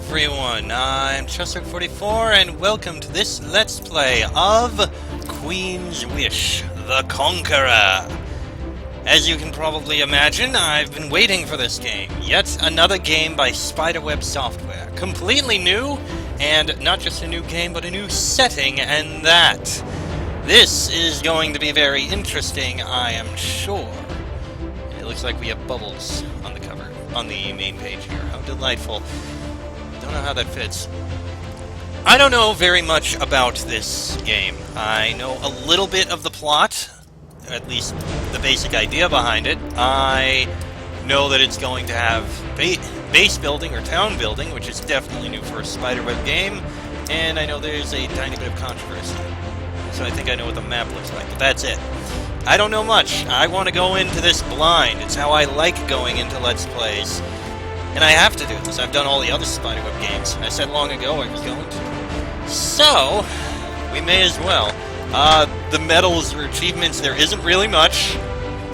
everyone, I'm Chester44 and welcome to this Let's Play of Queen's Wish, the Conqueror. As you can probably imagine, I've been waiting for this game. Yet another game by Spiderweb Software. Completely new, and not just a new game, but a new setting, and that. This is going to be very interesting, I am sure. It looks like we have bubbles on the cover, on the main page here. How delightful. Don't know how that fits. I don't know very much about this game. I know a little bit of the plot, at least the basic idea behind it. I know that it's going to have base building or town building, which is definitely new for a Spiderweb game, and I know there's a tiny bit of controversy. So I think I know what the map looks like, but that's it. I don't know much. I want to go into this blind. It's how I like going into Let's Plays. And I have to do this. I've done all the other Spiderweb games. I said long ago I was going to. So, we may as well. The medals or achievements, there isn't really much.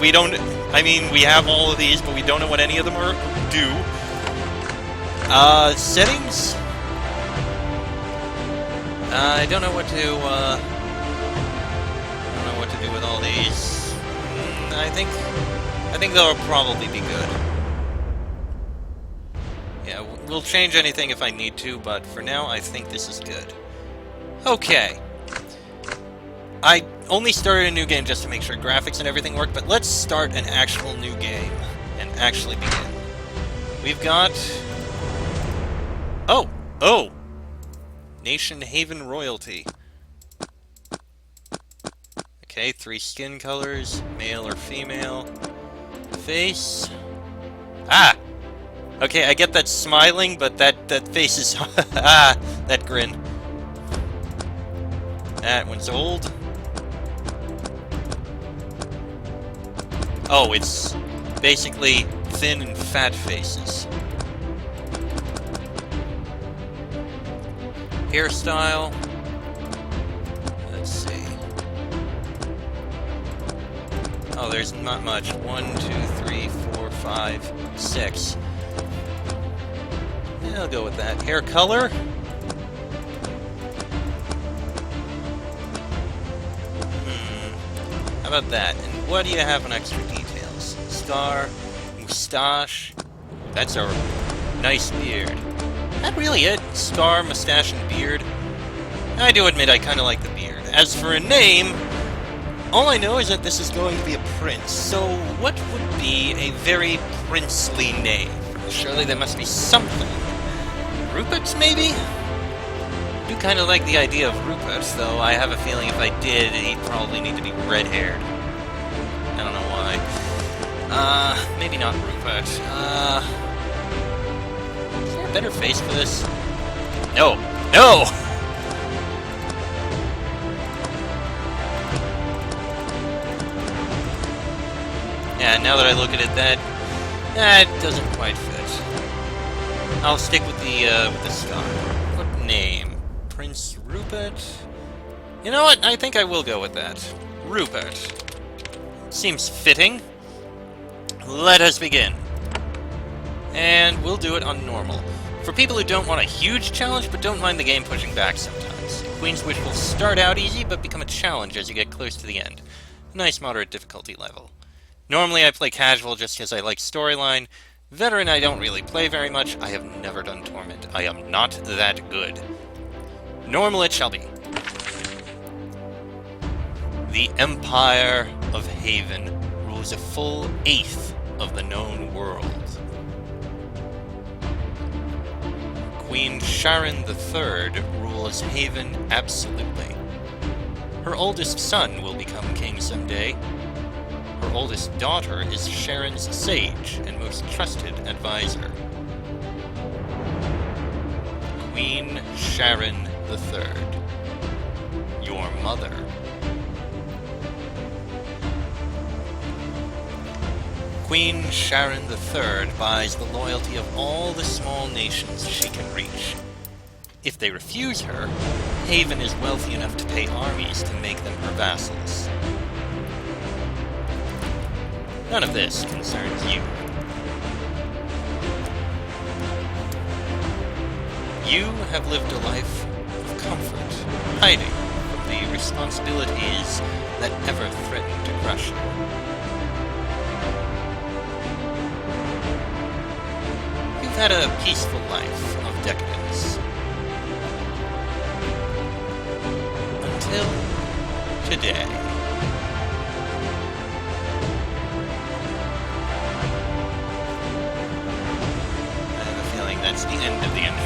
We don't... I mean, we have all of these, but we don't know what any of them do. Settings? I don't know what to, I don't know what to do with all these. I think they'll probably be good. Yeah, we'll change anything if I need to, but for now, I think this is good. Okay. I only started a new game just to make sure graphics and everything work, but let's start an actual new game and actually begin. We've got... Oh! Nation Haven Royalty. Okay, 3 skin colors, male or female. Face. Ah! Okay, I get that smiling, but that face is... ah! That grin. That one's old. Oh, it's basically thin and fat faces. Hairstyle. Let's see. Oh, there's not much. 1, 2, 3, 4, 5, 6. Yeah, I'll go with that. Hair color. How about that? And what do you have on extra details? Scar, mustache. That's a nice beard. Is that really it? Scar, mustache, and beard? I do admit I kind of like the beard. As for a name, all I know is that this is going to be a prince. So what would be a very princely name? Surely there must be something. Rupert, maybe? I do kind of like the idea of Rupert, though I have a feeling if I did, he'd probably need to be red-haired. I don't know why. Maybe not Rupert. Is there a better face for this? No! No! Yeah, now that I look at it, that doesn't quite fit. I'll stick with the scar. What name? Prince Rupert? You know what? I think I will go with that. Rupert. Seems fitting. Let us begin. And we'll do it on normal. For people who don't want a huge challenge, but don't mind the game pushing back sometimes. Queen's Wish will start out easy, but become a challenge as you get close to the end. Nice moderate difficulty level. Normally I play casual just because I like storyline. Veteran I don't really play very much. I have never done Torment. I am not that good. Normal it shall be. The Empire of Haven rules a full 1/8 of the known world. Queen Sharon III rules Haven absolutely. Her oldest son will become king someday. Her oldest daughter is Sharon's sage and most trusted advisor. Queen Sharon III. Your mother. Queen Sharon III buys the loyalty of all the small nations she can reach. If they refuse her, Haven is wealthy enough to pay armies to make them her vassals. None of this concerns you. You have lived a life of comfort, hiding from the responsibilities that ever threaten to crush you. You've had a peaceful life of decadence. Until today. I have a feeling that's the end of the intro.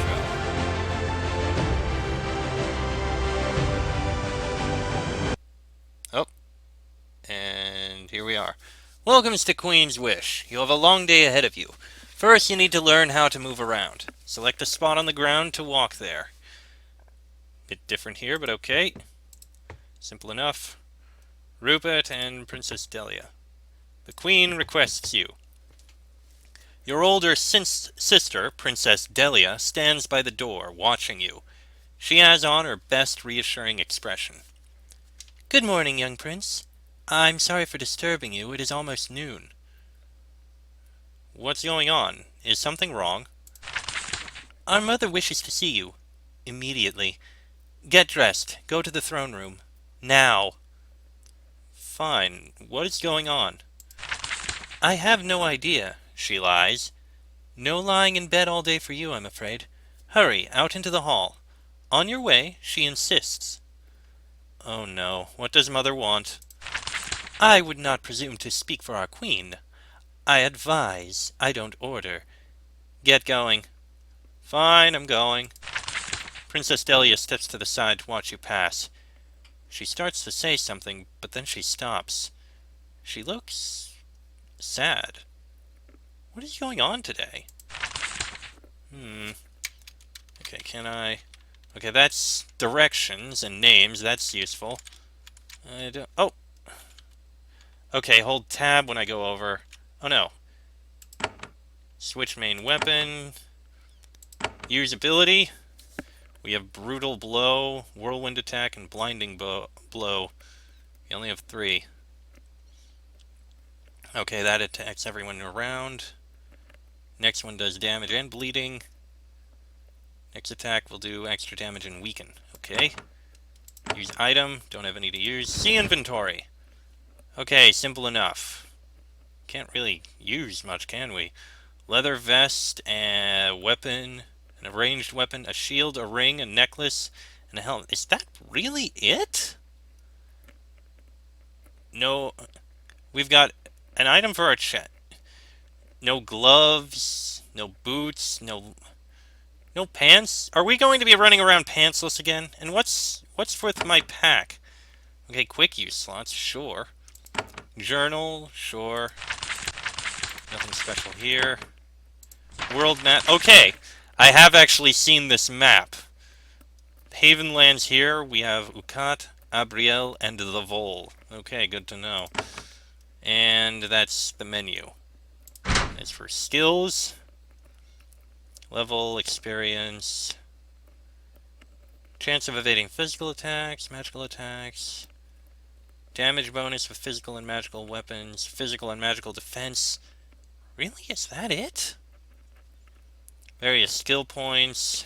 Oh, and here we are. Welcome to Queen's Wish. You have a long day ahead of you. First, you need to learn how to move around. Select a spot on the ground to walk there. Bit different here, but okay. Simple enough. Rupert and Princess Delia. The Queen requests you. Your older sister, Princess Delia, stands by the door, watching you. She has on her best reassuring expression. Good morning, young prince. I'm sorry for disturbing you. It is almost noon. What's going on? Is something wrong? Our mother wishes to see you. Immediately. Get dressed. Go to the throne room. Now. Fine. What is going on? I have no idea, she lies. No lying in bed all day for you, I'm afraid. Hurry, out into the hall. On your way, she insists. Oh no, what does mother want? I would not presume to speak for our queen. I advise, I don't order. Get going. Fine, I'm going. Princess Delia steps to the side to watch you pass. She starts to say something, but then she stops. She looks sad. What is going on today? Okay, can I... Okay, that's directions and names. That's useful. I don't... Oh! Okay, hold tab when I go over. Oh, no. Switch main weapon. Use ability. We have Brutal Blow, Whirlwind Attack, and Blinding Blow. We only have 3. Okay, that attacks everyone around. Next one does damage and bleeding. Next attack will do extra damage and weaken. Okay. Use item. Don't have any to use. See inventory. Okay, simple enough. Can't really use much, can we? Leather vest, a weapon, an ranged weapon, a shield, a ring, a necklace, and a helmet. Is that really it? No. We've got an item for our chest. No gloves, no boots, no pants. Are we going to be running around pantsless again? And what's with my pack? Okay, quick use slots, sure. Journal, sure. Nothing special here. World map. Okay, I have actually seen this map. Haven lands here. We have Ukat, Abriel, and the Vol. Okay, good to know. And that's the menu. As for skills, level, experience, chance of evading physical attacks, magical attacks, damage bonus with physical and magical weapons, physical and magical defense. Really? Is that it? Various skill points,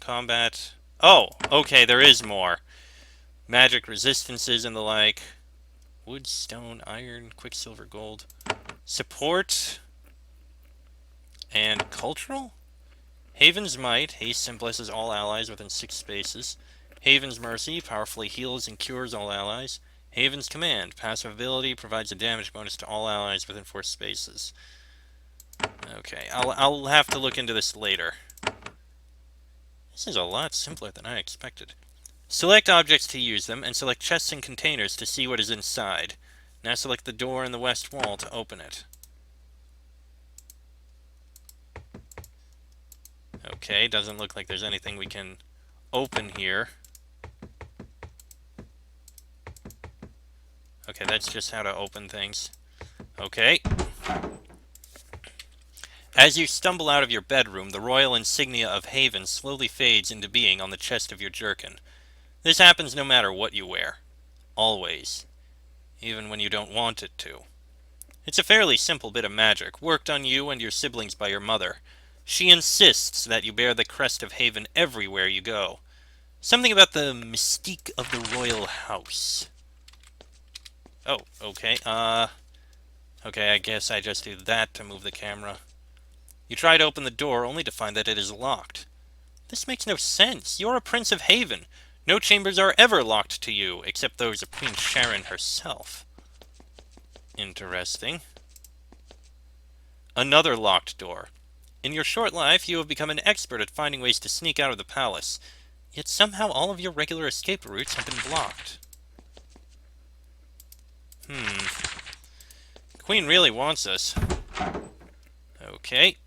combat. Oh, okay, there is more. Magic resistances and the like. Wood, stone, iron, quicksilver, gold. Support and cultural? Haven's Might, haste and blesses all allies within 6 spaces. Haven's Mercy, powerfully heals and cures all allies. Haven's Command, passive ability, provides a damage bonus to all allies within 4 spaces. Okay, I'll have to look into this later. This is a lot simpler than I expected. Select objects to use them, and select chests and containers to see what is inside. Now select the door in the west wall to open it. Okay, doesn't look like there's anything we can open here. Okay, that's just how to open things. Okay. As you stumble out of your bedroom, the royal insignia of Haven slowly fades into being on the chest of your jerkin. This happens no matter what you wear. Always. Even when you don't want it to. It's a fairly simple bit of magic, worked on you and your siblings by your mother. She insists that you bear the crest of Haven everywhere you go. Something about the mystique of the royal house. Oh, okay, okay, I guess I just do that to move the camera. You try to open the door, only to find that it is locked. This makes no sense. You're a Prince of Haven. No chambers are ever locked to you, except those of Queen Sharon herself. Interesting. Another locked door. In your short life, you have become an expert at finding ways to sneak out of the palace. Yet somehow all of your regular escape routes have been blocked. The Queen really wants us. Okay.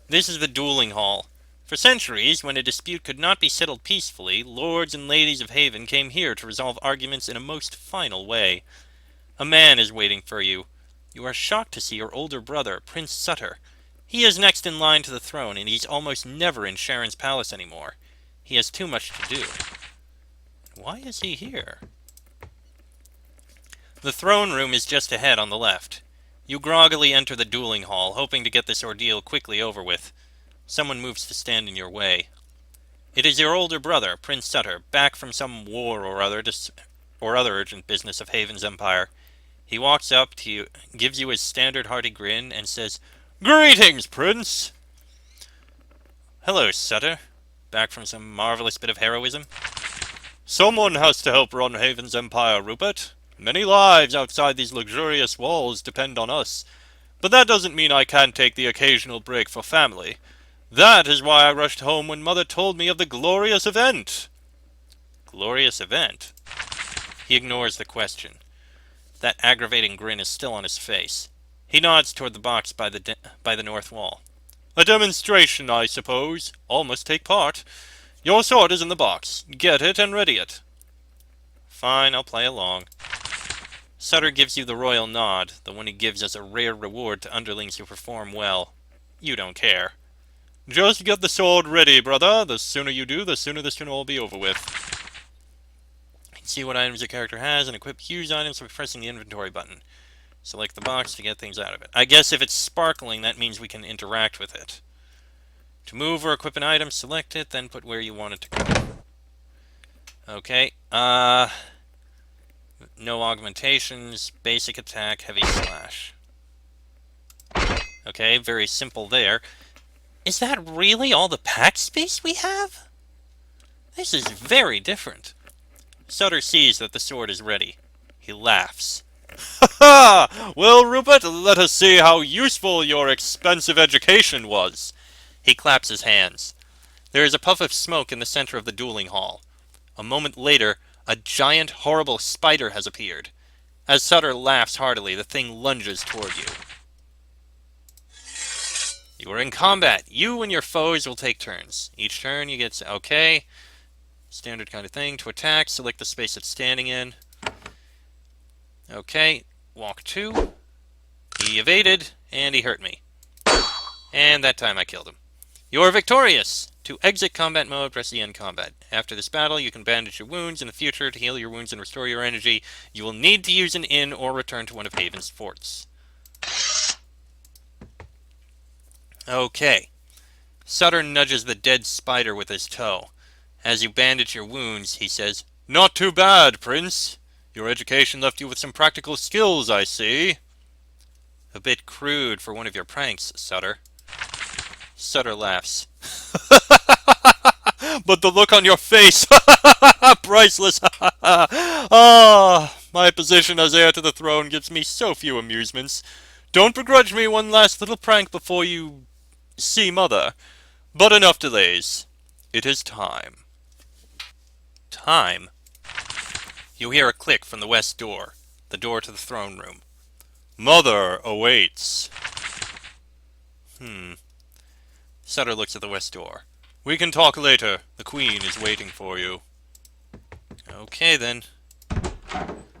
This is the dueling hall. For centuries, when a dispute could not be settled peacefully, lords and ladies of Haven came here to resolve arguments in a most final way. A man is waiting for you. You are shocked to see your older brother, Prince Sutter. He is next in line to the throne, and he's almost never in Sharon's palace anymore. He has too much to do. Why is he here? The throne room is just ahead on the left. You groggily enter the dueling hall, hoping to get this ordeal quickly over with. Someone moves to stand in your way. It is your older brother, Prince Sutter, back from some war or other urgent business of Haven's empire. He walks up to you, gives you his standard hearty grin, and says, "Greetings, Prince!" "Hello, Sutter. Back from some marvelous bit of heroism?" "Someone has to help run Haven's empire, Rupert. Many lives outside these luxurious walls depend on us. But that doesn't mean I can't take the occasional break for family. That is why I rushed home when Mother told me of the glorious event." Glorious event? He ignores the question. That aggravating grin is still on his face. He nods toward the box by the north wall. "A demonstration, I suppose. All must take part. Your sword is in the box. Get it and ready it." "Fine, I'll play along." Sutter gives you the royal nod, the one he gives as a rare reward to underlings who perform well. You don't care. "Just get the sword ready, brother. The sooner you do, the sooner this can all be over with." You can see what items your character has and equip use items by pressing the inventory button. Select the box to get things out of it. I guess if it's sparkling, that means we can interact with it. To move or equip an item, select it, then put where you want it to go. Okay, no augmentations, basic attack, heavy slash. Okay, very simple there. Is that really all the pack space we have? This is very different. Sutter sees that the sword is ready. He laughs. "Ha ha! Well, Rupert, let us see how useful your expensive education was." He claps his hands. There is a puff of smoke in the center of the dueling hall. A moment later, a giant, horrible spider has appeared. As Sutter laughs heartily, the thing lunges toward you. You are in combat. You and your foes will take turns. Each turn you get... Okay. Standard kind of thing. To attack, select the space it's standing in. Okay. Walk 2. He evaded, and he hurt me. And that time I killed him. You are victorious! To exit combat mode, press E in combat. After this battle, you can bandage your wounds. In the future, to heal your wounds and restore your energy, you will need to use an inn or return to one of Haven's forts. Okay. Sutter nudges the dead spider with his toe. As you bandage your wounds, he says, "Not too bad, Prince. Your education left you with some practical skills, I see." A bit crude for one of your pranks, Sutter. Sutter laughs. "But the look on your face! Priceless! Ah, my position as heir to the throne gives me so few amusements. Don't begrudge me one last little prank before you see Mother. But enough delays. It is time." Time? You hear a click from the west door, the door to the throne room. "Mother awaits." Sutter looks at the west door. "We can talk later. The Queen is waiting for you." Okay, then.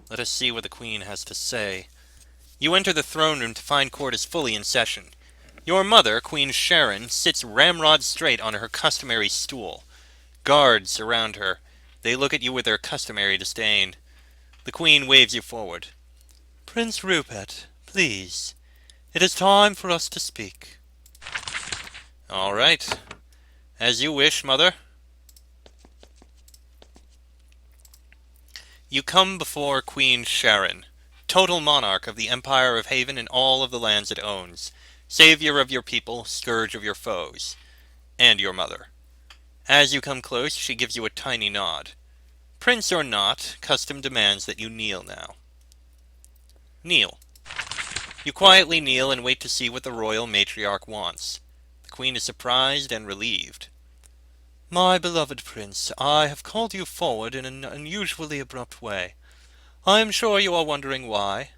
Let us see what the Queen has to say. You enter the throne room to find court is fully in session. Your mother, Queen Sharon, sits ramrod straight on her customary stool. Guards surround her. They look at you with their customary disdain. The Queen waves you forward. "Prince Rupert, please. It is time for us to speak." Alright. As you wish, Mother. You come before Queen Sharon, total monarch of the Empire of Haven and all of the lands it owns, savior of your people, scourge of your foes, and your mother. As you come close, she gives you a tiny nod. Prince or not, custom demands that you kneel now. Kneel. You quietly kneel and wait to see what the royal matriarch wants. The queen is surprised and relieved. My beloved prince, I have called you forward in an unusually abrupt way. I am sure you are wondering why.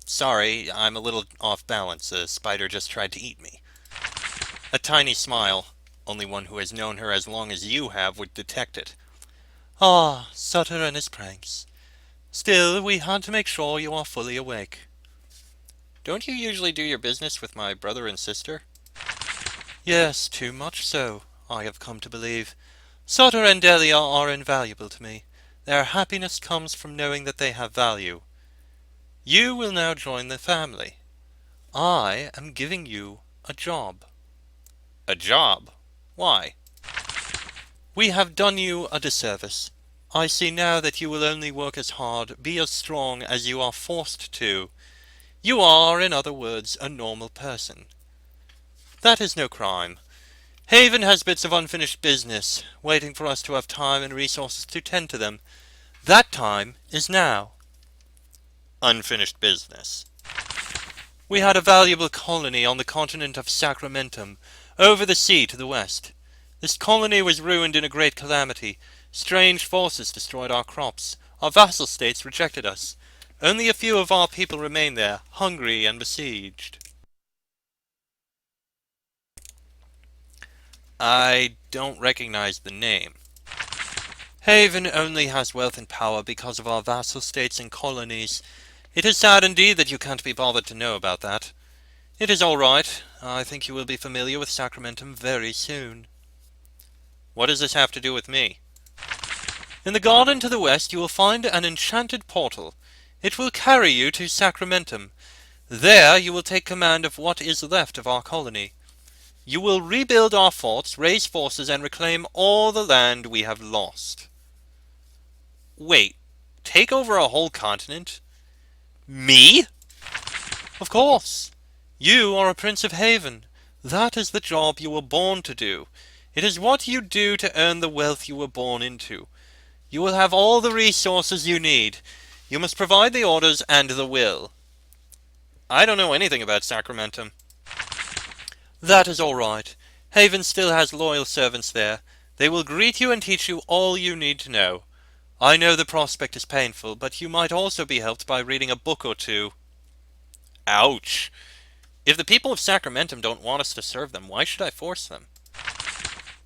Sorry, I'm a little off balance. A spider just tried to eat me. A tiny smile. Only one who has known her as long as you have would detect it. Ah, Sutter and his pranks. Still, we had to make sure you are fully awake. Don't you usually do your business with my brother and sister? Yes, too much so, I have come to believe. Sutter and Delia are invaluable to me. Their happiness comes from knowing that they have value. You will now join the family. I am giving you a job. A job? Why? We have done you a disservice. I see now that you will only work as hard, be as strong as you are forced to. You are, in other words, a normal person. That is no crime. Haven has bits of unfinished business, waiting for us to have time and resources to tend to them. That time is now. Unfinished business. We had a valuable colony on the continent of Sacramentum, over the sea to the west. This colony was ruined in a great calamity. Strange forces destroyed our crops. Our vassal states rejected us. Only a few of our people remain there, hungry and besieged. I don't recognize the name. Haven only has wealth and power because of our vassal states and colonies. It is sad indeed that you can't be bothered to know about that. It is all right. I think you will be familiar with Sacramentum very soon. What does this have to do with me? In the garden to the west you will find an enchanted portal. It will carry you to Sacramentum. There you will take command of what is left of our colony. You will rebuild our forts, raise forces, and reclaim all the land we have lost. Wait, take over a whole continent? Me? Of course. You are a Prince of Haven. That is the job you were born to do. It is what you do to earn the wealth you were born into. You will have all the resources you need. You must provide the orders and the will. I don't know anything about Sacramentum. That is all right. Haven still has loyal servants there. They will greet you and teach you all you need to know. I know the prospect is painful, but you might also be helped by reading a book or two. Ouch. If the people of Sacramentum don't want us to serve them, why should I force them?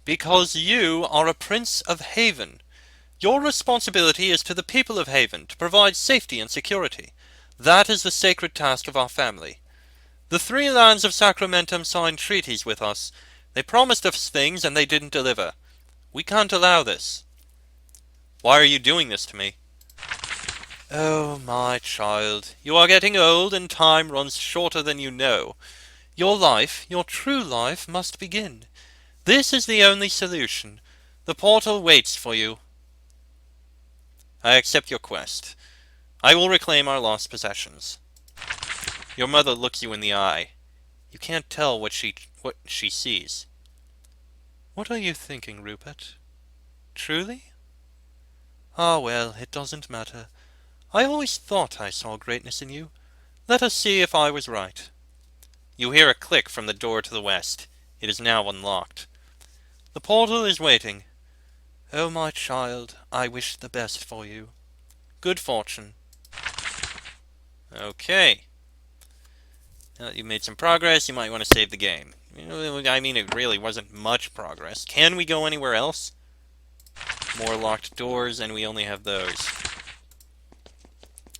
Because you are a Prince of Haven. Your responsibility is to the people of Haven, to provide safety and security. That is the sacred task of our family. The three lands of Sacramentum signed treaties with us. They promised us things and they didn't deliver. We can't allow this. Why are you doing this to me? Oh, my child, you are getting old and time runs shorter than you know. Your life, your true life, must begin. This is the only solution. The portal waits for you. I accept your quest. I will reclaim our lost possessions. Your mother looks you in the eye. You can't tell what she sees. What are you thinking, Rupert? Truly? Ah, well, it doesn't matter. I always thought I saw greatness in you. Let us see if I was right. You hear a click from the door to the west. It is now unlocked. The portal is waiting. Oh, my child, I wish the best for you. Good fortune. Okay. Now that you've made some progress, you might want to save the game. I mean, it really wasn't much progress. Can we go anywhere else? More locked doors, and we only have those.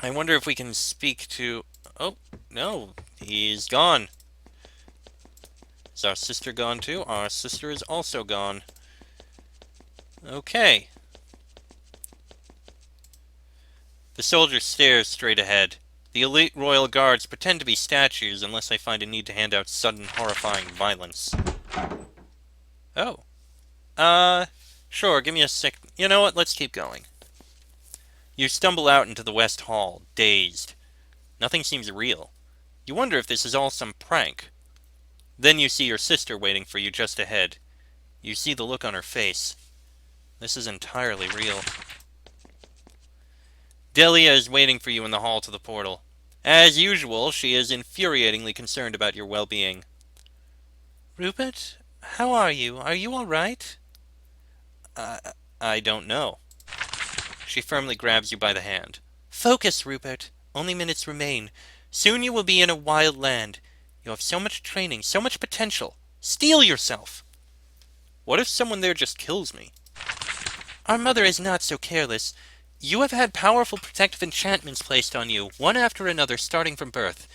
I wonder if we can speak to... Oh, no. He's gone. Is our sister gone too? Our sister is also gone. Okay. The soldier stares straight ahead. The elite royal guards pretend to be statues unless they find a need to hand out sudden, horrifying violence. Oh. Sure, give me a sec. You know what, let's keep going. You stumble out into the West Hall, dazed. Nothing seems real. You wonder if this is all some prank. Then you see your sister waiting for you just ahead. You see the look on her face. This is entirely real. Delia is waiting for you in the hall to the portal. As usual, she is infuriatingly concerned about your well-being. Rupert, how are you? Are you all right? I don't know. She firmly grabs you by the hand. Focus, Rupert. Only minutes remain. Soon you will be in a wild land. You have so much training, so much potential. Steel yourself! What if someone there just kills me? Our mother is not so careless. You have had powerful protective enchantments placed on you, one after another, starting from birth.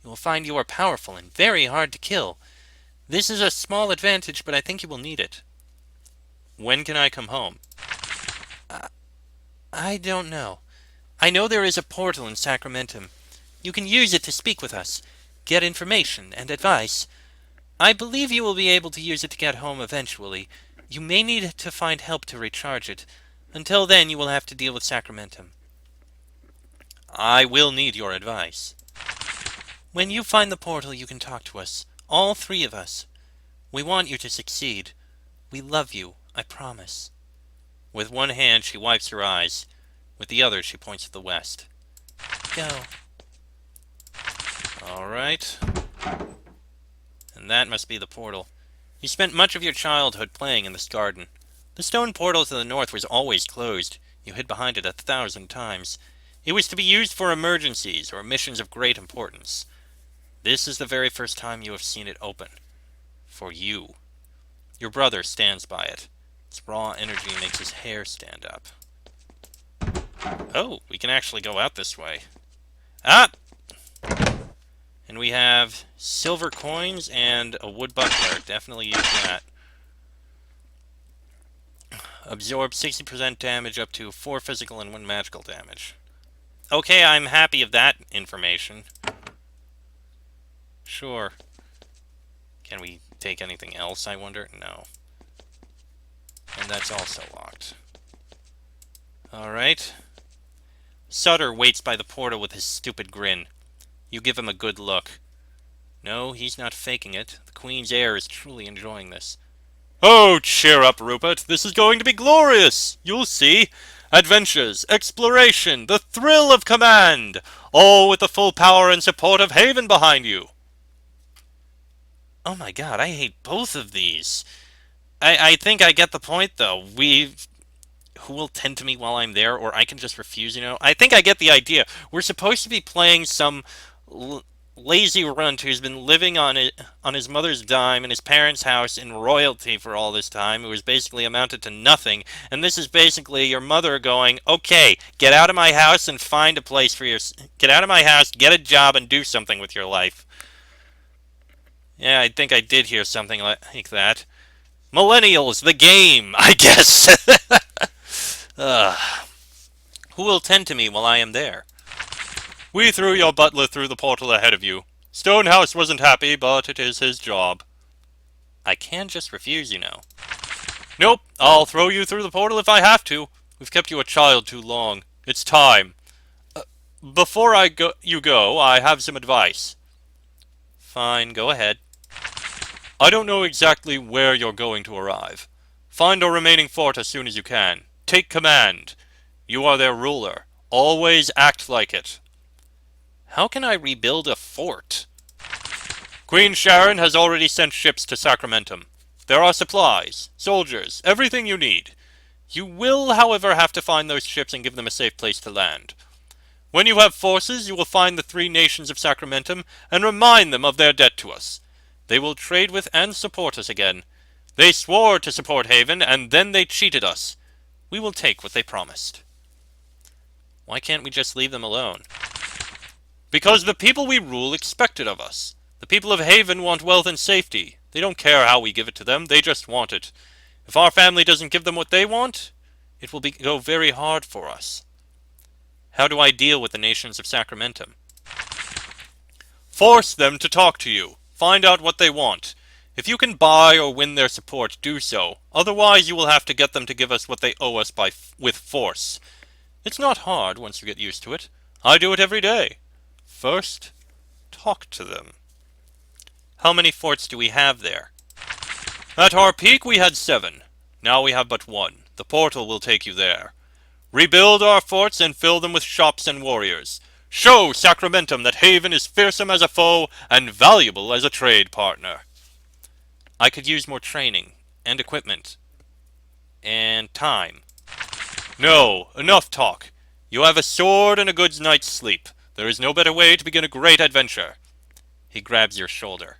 You will find you are powerful and very hard to kill. This is a small advantage, but I think you will need it. When can I come home? I don't know. I know there is a portal in Sacramentum. You can use it to speak with us, get information and advice. I believe you will be able to use it to get home eventually. You may need to find help to recharge it. Until then, you will have to deal with Sacramentum. I will need your advice. When you find the portal, you can talk to us. All three of us. We want you to succeed. We love you, I promise. With one hand, she wipes her eyes. With the other, she points to the west. Go. Alright. And that must be the portal. You spent much of your childhood playing in this garden. The stone portal to the north was always closed. You hid behind it 1,000 times. It was to be used for emergencies or missions of great importance. This is the very first time you have seen it open. For you. Your brother stands by it. Its raw energy makes his hair stand up. Oh, we can actually go out this way. Ah! And we have silver coins and a wood buckler. Definitely use that. Absorb 60% damage up to 4 physical and 1 magical damage. Okay, I'm happy of that information. Sure. Can we take anything else, I wonder? No. And that's also locked. Alright. Sutter waits by the portal with his stupid grin. You give him a good look. No, he's not faking it. The Queen's heir is truly enjoying this. Oh, cheer up, Rupert. This is going to be glorious. You'll see. Adventures, exploration, the thrill of command. All with the full power and support of Haven behind you. Oh my god, I hate both of these. I think I get the point, though. Who will tend to me while I'm there, or I can just refuse, you know? I think I get the idea. We're supposed to be playing some lazy runt who's been living on his mother's dime in his parents' house in royalty for all this time, who has basically amounted to nothing, and this is basically your mother going, okay, get out of my house and find a place for your... Get out of my house, get a job, and do something with your life. Yeah, I think I did hear something like that. Millennials, the game, I guess. Who will tend to me while I am there? We threw your butler through the portal ahead of you. Stonehouse wasn't happy, but it is his job. I can just refuse, you know. Nope, I'll throw you through the portal if I have to. We've kept you a child too long. It's time. Before you go, I have some advice. Fine, go ahead. I don't know exactly where you're going to arrive. Find our remaining fort as soon as you can. Take command. You are their ruler. Always act like it. How can I rebuild a fort? Queen Sharon has already sent ships to Sacramentum. There are supplies, soldiers, everything you need. You will, however, have to find those ships and give them a safe place to land. When you have forces, you will find the 3 nations of Sacramentum and remind them of their debt to us. They will trade with and support us again. They swore to support Haven, and then they cheated us. We will take what they promised. Why can't we just leave them alone? Because the people we rule expect it of us. The people of Haven want wealth and safety. They don't care how we give it to them, they just want it. If our family doesn't give them what they want, it will go very hard for us. How do I deal with the nations of Sacramentum? Force them to talk to you. Find out what they want. If you can buy or win their support, do so. Otherwise, you will have to get them to give us what they owe us with force. It's not hard once you get used to it. I do it every day. First, talk to them. How many forts do we have there? At our peak, we had 7. Now we have but 1. The portal will take you there. Rebuild our forts and fill them with shops and warriors. Show Sacramentum that Haven is fearsome as a foe and valuable as a trade partner. I could use more training, and equipment, and time. No, enough talk. You have a sword and a good night's sleep. There is no better way to begin a great adventure. He grabs your shoulder.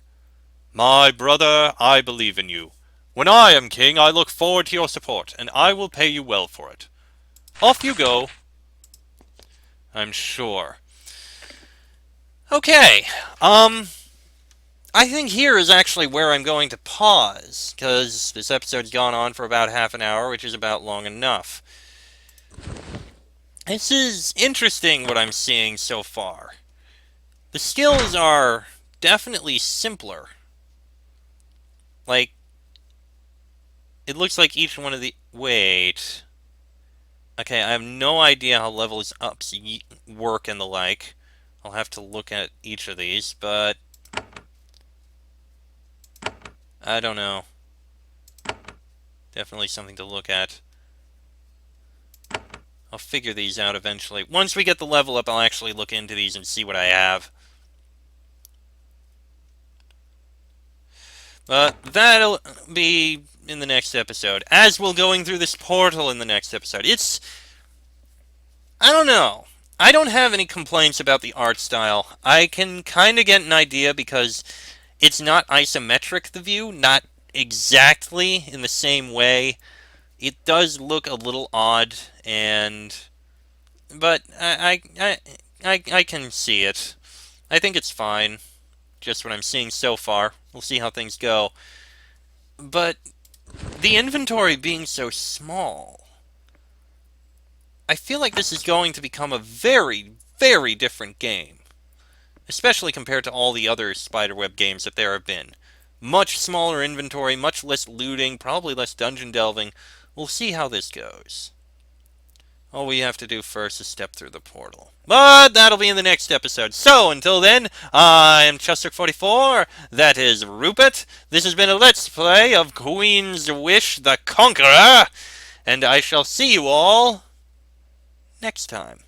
My brother, I believe in you. When I am king, I look forward to your support, and I will pay you well for it. Off you go. I'm sure. Okay, I think here is actually where I'm going to pause, because this episode's gone on for about half an hour, which is about long enough. This is interesting what I'm seeing so far. The skills are definitely simpler. Like, it looks like each one of the... Wait. Okay, I have no idea how levels ups work and the like. I'll have to look at each of these, but... I don't know. Definitely something to look at. I'll figure these out eventually. Once we get the level up, I'll actually look into these and see what I have. But that'll be in the next episode. As we're going through this portal in the next episode. I don't know. I don't have any complaints about the art style. I can kind of get an idea because it's not isometric, the view. Not exactly in the same way. It does look a little odd, but I can see it. I think it's fine. Just what I'm seeing so far. We'll see how things go. But the inventory being so small, I feel like this is going to become a very, very different game. Especially compared to all the other Spiderweb games that there have been. Much smaller inventory, much less looting, probably less dungeon delving. We'll see how this goes. All we have to do first is step through the portal. But that'll be in the next episode. So, until then, I am Chester44. That is Rupert. This has been a Let's Play of Queen's Wish the Conqueror. And I shall see you all next time.